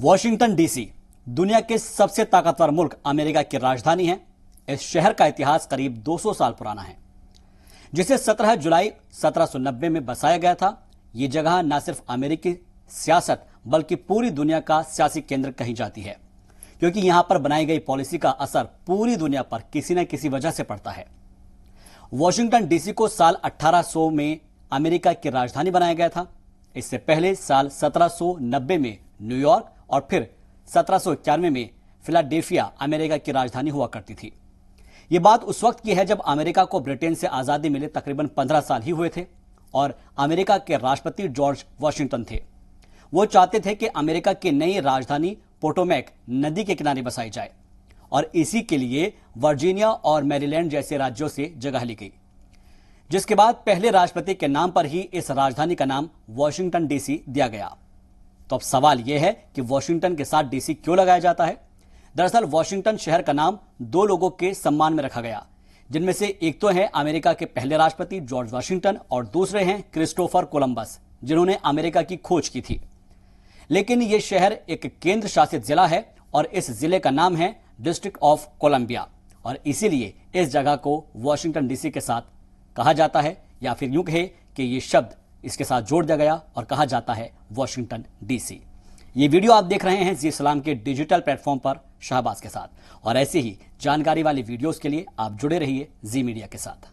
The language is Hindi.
वॉशिंगटन डीसी दुनिया के सबसे ताकतवर मुल्क अमेरिका की राजधानी है। इस शहर का इतिहास करीब 200 साल पुराना है, जिसे 17 जुलाई 1790 में बसाया गया था। ये जगह न सिर्फ अमेरिकी सियासत बल्कि पूरी दुनिया का सियासी केंद्र कही जाती है, क्योंकि यहां पर बनाई गई पॉलिसी का असर पूरी दुनिया पर किसी न किसी वजह से पड़ता है। वॉशिंगटन डीसी को साल 1800 में अमेरिका की राजधानी बनाया गया था। इससे पहले साल 1790 में न्यूयॉर्क और फिर 1791 में फिलाडेल्फिया अमेरिका की राजधानी हुआ करती थी। ये बात उस वक्त की है जब अमेरिका को ब्रिटेन से आजादी मिले तकरीबन 15 साल ही हुए थे और अमेरिका के राष्ट्रपति जॉर्ज वॉशिंगटन थे। वो चाहते थे कि अमेरिका की नई राजधानी पोटोमैक नदी के किनारे बसाई जाए और इसी के लिए वर्जीनिया और मैरीलैंड जैसे राज्यों से जगह ली गई, जिसके बाद पहले राष्ट्रपति के नाम पर ही इस राजधानी का नाम वॉशिंगटन डीसी दिया गया। तो अब सवाल यह है कि वॉशिंगटन के साथ डीसी क्यों लगाया जाता है। दरअसल वॉशिंगटन शहर का नाम दो लोगों के सम्मान में रखा गया, जिनमें से एक तो है अमेरिका के पहले राष्ट्रपति जॉर्ज वॉशिंगटन और दूसरे हैं क्रिस्टोफर कोलंबस, जिन्होंने अमेरिका की खोज की थी। लेकिन यह शहर एक केंद्र शासित जिला है और इस जिले का नाम है डिस्ट्रिक्ट ऑफ कोलंबिया, और इसीलिए इस जगह को वॉशिंगटन डीसी के साथ कहा जाता है, या फिर यूं कहे कि यह शब्द इसके साथ जोड़ दिया गया और कहा जाता है वॉशिंगटन डीसी। ये वीडियो आप देख रहे हैं जी इस्लाम के डिजिटल प्लेटफॉर्म पर शहबाज के साथ, और ऐसे ही जानकारी वाली वीडियोस के लिए आप जुड़े रहिए जी मीडिया के साथ।